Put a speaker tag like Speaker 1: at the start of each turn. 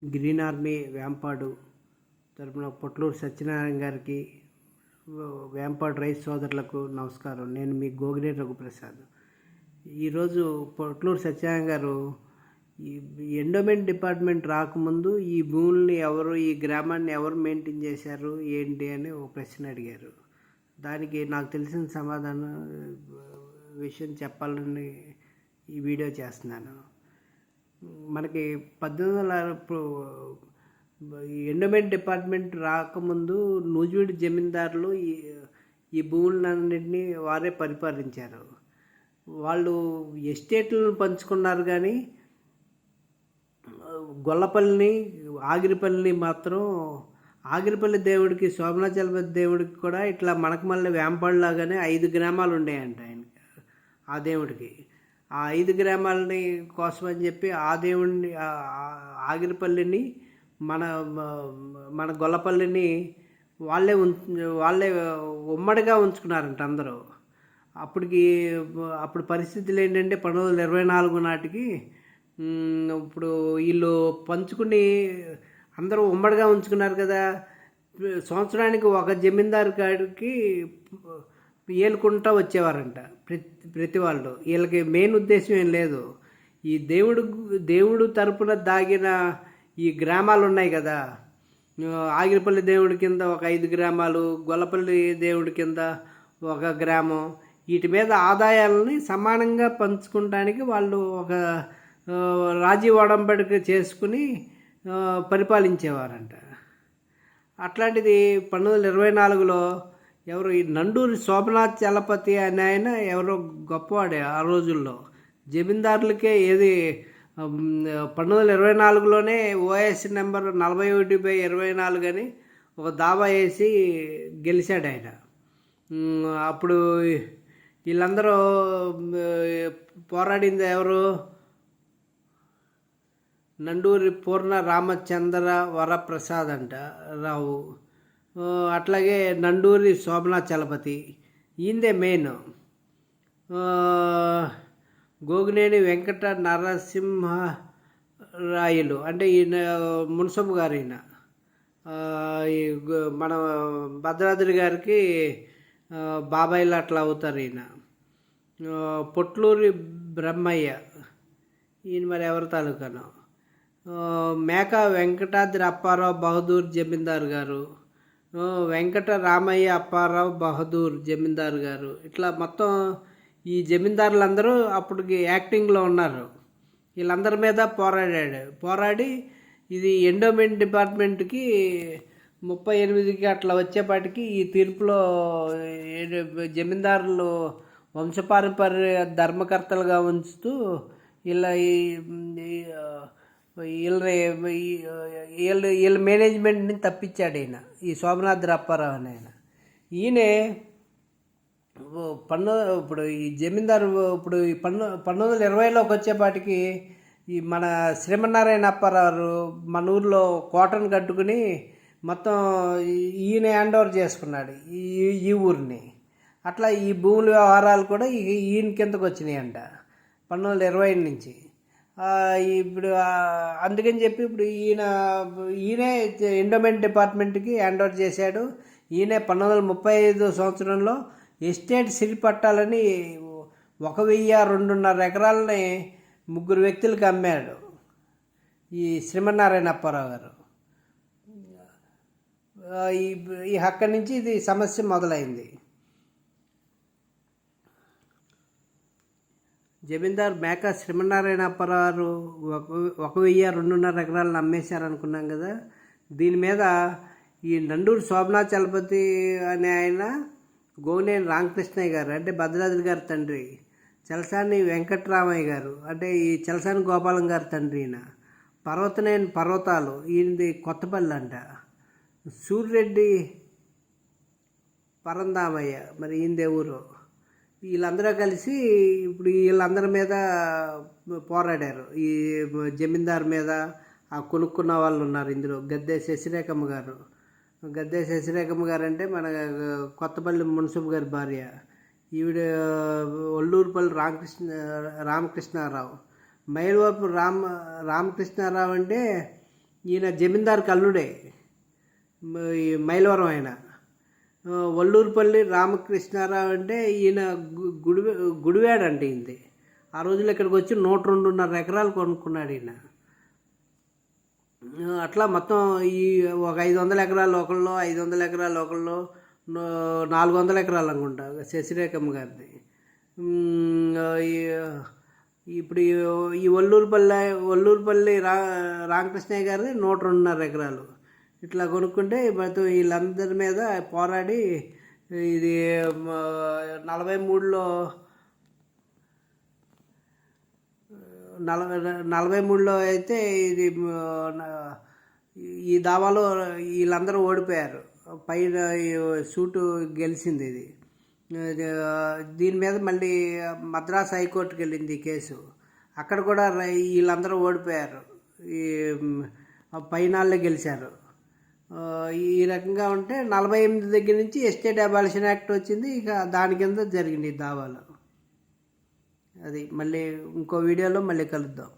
Speaker 1: Green army Vempadu తరపున పొట్లూరు సత్యనారాయణ గారికి, వేంపాడు రైతు సోదరులకు నమస్కారం. నేను మీ గోగినేని రఘుప్రసాద్. ఈరోజు పొట్లూరు సత్యనారాయణ గారు ఈ ఎండోమెంట్ డిపార్ట్మెంట్ రాకముందు ఈ భూముల్ని ఎవరు, ఈ గ్రామాన్ని ఎవరు మెయింటైన్ చేశారు ఏంటి అని ఒక ప్రశ్న అడిగారు. దానికి నాకు తెలిసిన సమాధానం విషయం చెప్పాలని ఈ వీడియో చేస్తున్నాను. మనకి 1800 ఎండోమెంట్ డిపార్ట్మెంట్ రాకముందు నూజివీడు జమీందారులు ఈ భూములన్నింటినీ వారే పరిపాలించారు. వాళ్ళు ఎస్టేట్లను పంచుకున్నారు, కానీ గొల్లపల్లిని, ఆగిరిపల్లిని మాత్రం, ఆగిరిపల్లి దేవుడికి, సోమనాచలపతి దేవుడికి కూడా ఇట్లా మనకు మళ్ళీ వేంపాడులాగానే 5 గ్రామాలు ఉండేయంట ఆయనకి, ఆ దేవుడికి. ఆ 5 గ్రామాలని కోసమని చెప్పి ఆ దేవుడిని, ఆగిరిపల్లిని, మన గొల్లపల్లిని వాళ్ళే ఉమ్మడిగా ఉంచుకున్నారంట అందరూ. అప్పుడు పరిస్థితులు ఏంటంటే 1924 నాటికి ఇప్పుడు వీళ్ళు పంచుకుని అందరూ ఉమ్మడిగా ఉంచుకున్నారు కదా. సంవత్సరానికి ఒక జమీందారు కాడికి ఏలుకుంటూ వచ్చేవారంట ప్రతి వాళ్ళు. వీళ్ళకి మెయిన్ ఉద్దేశం ఏం లేదు. ఈ దేవుడు తరపున దాగిన ఈ గ్రామాలు ఉన్నాయి కదా, ఆగిరిపల్లి దేవుడి కింద ఒక 5 గ్రామాలు, గొల్లపల్లి దేవుడి కింద ఒక గ్రామం, వీటి మీద ఆదాయాలని సమానంగా పంచుకోవడానికి వాళ్ళు ఒక రాజీ ఒడంబడిక చేసుకుని పరిపాలించేవారంట. అట్లాంటిది 1924లో ఎవరు, ఈ నండూరి శోభనాథ్ చలపతి అనే ఆయన ఎవరో గొప్పవాడే ఆ రోజుల్లో. జమీందారులకే 1924లోనే ఓఎస్ నెంబర్ 41/24 అని ఒక దావా వేసి గెలిచాడు ఆయన. అప్పుడు వీళ్ళందరూ పోరాడింది ఎవరు, నండూరి పూర్ణ రామచంద్ర వరప్రసాద్ అంట రావు, అట్లాగే నండూరి శోభనాథ్ చలపతి, ఈయనదే మెయిన్. గోగినేని వెంకట నరసింహరాయలు అంటే ఈయన మున్సబు గారు. ఈయన మన భద్రాద్రి గారికి బాబాయిలు అట్లా అవుతారు. ఈయన పొట్లూరి బ్రహ్మయ్య, ఈయన మరి ఎవరి తాలూకాను. మేక వెంకటాద్రి అప్పారావు బహదూర్ జమీందారు గారు, వెంకట రామయ్య అప్పారావు బహదూర్ జమీందారు గారు, ఇట్లా మొత్తం ఈ జమీందారులందరూ అప్పటికి యాక్టింగ్లో ఉన్నారు. వీళ్ళందరి మీద పోరాడి ఇది ఎండోమెంట్ డిపార్ట్మెంట్కి 38కి అట్లా వచ్చేపాటికి ఈ తీర్పులో జమీందారులు వంశపారంపర్య ధర్మకర్తలుగా ఉంచుతూ వీళ్ళ మేనేజ్మెంట్ని తప్పించాడు ఈయన, ఈ సోమనాథ్ అప్పారావు అని ఆయన. ఈయనే ఇప్పుడు ఈ జమీందారు ఇప్పుడు ఈ 1920లోకి వచ్చేపాటికి ఈ మన శ్రీమన్నారాయణ అప్పారావు మన ఊర్లో కోటను కట్టుకుని మొత్తం ఈయన హ్యాండ్ ఓవర్ చేసుకున్నాడు ఈ ఊరిని. అట్లా ఈ భూముల వ్యవహారాలు కూడా ఈయన కిందకు వచ్చినాయి అంట 1920 నుంచి. ఇప్పుడు అందుకని చెప్పి ఇప్పుడు ఈయనే ఎండోమెంట్ డిపార్ట్మెంట్కి హ్యాండ్ ఓవర్ చేశాడు. ఈయనే 1935 సంవత్సరంలో ఎస్టేట్ సిరి పట్టాలని 1,002.5 ఎకరాలని 3 వ్యక్తులకు అమ్మాడు ఈ శ్రీమన్నారాయణ అప్పారావు గారు. అక్కడి నుంచి ఇది సమస్య మొదలైంది. జమీందారు మేక శ్రీమన్నారాయణ అప్పారావు 1,002.5 ఎకరాలను అమ్మేశారనుకున్నాం కదా. దీని మీద ఈ నండూరు శోభనాథ్ చలపతి అనే ఆయన, గోగినేని రామకృష్ణయ్య గారు అంటే భద్రాద్రి గారి తండ్రి, చలసాని వెంకట్రామయ్య గారు అంటే ఈ చలసాని గోపాలం గారి తండ్రి, ఈయన పర్వతనేని పర్వతాలు, ఈయనది కొత్తపల్లి అంట, సూర్రెడ్డి పరందామయ్య మరి ఈయనదే ఊరు. వీళ్ళందరూ కలిసి ఇప్పుడు వీళ్ళందరి మీద పోరాడారు. ఈ జమీందారు మీద ఆ కొనుక్కున్న వాళ్ళు ఉన్నారు ఇందులో. గద్దె శశిరేఖమ్మ గారు అంటే మన కొత్తపల్లి మున్సబు గారి భార్య. ఈవిడ ఒల్లూరుపల్లి రామకృష్ణారావు. మైలవరపు రామకృష్ణారావు అంటే ఈయన జమీందార్ కల్లుడే, ఈ మైలవరం ఆయన. వల్లూరుపల్లి రామకృష్ణారావు అంటే ఈయన గుడివాడంటే ఈయనది. ఆ రోజుల్లో ఇక్కడికి వచ్చి 102.5 ఎకరాలు కొనుక్కున్నాడు ఈయన. అట్లా మొత్తం ఈ ఒక 500 ఎకరాలు ఒకళ్ళు, 500 ఎకరాలు ఒకళ్ళు, 400 ఎకరాలు అనుకుంటా శశిరేఖమ్మ గారిది. ఇప్పుడు ఈ వల్లూరుపల్లి రామకృష్ణయ్య గారిది 102.5 ఎకరాలు. ఇట్లా కొనుక్కుంటే మొత్తం వీళ్ళందరి మీద పోరాడి ఇది 43లో అయితే ఇది ఈ దావాలో వీళ్ళందరూ ఓడిపోయారు. పైన సూటు గెలిచింది ఇది. దీని మీద మళ్ళీ మద్రాస్ హైకోర్టుకి వెళ్ళింది ఈ కేసు. అక్కడ కూడా వీళ్ళందరూ ఓడిపోయారు, ఈ పైనాళ్ళే గెలిచారు. ఈ రకంగా ఉంటే 48 దగ్గర నుంచి ఎస్టేట్ అబాలిషన్ యాక్ట్ వచ్చింది. ఇక దాని కింద జరిగింది ఈ దావాలు. అది మళ్ళీ ఇంకో వీడియోలో మళ్ళీ కలుద్దాం.